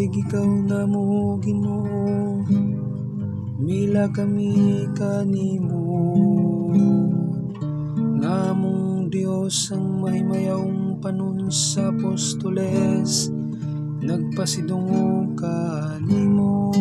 Tubig ikaw na mo Ginoo, mila kami kanimo. Namong Dios ang mahimayawng panon sa apostoles, nagpasidungog kanimo.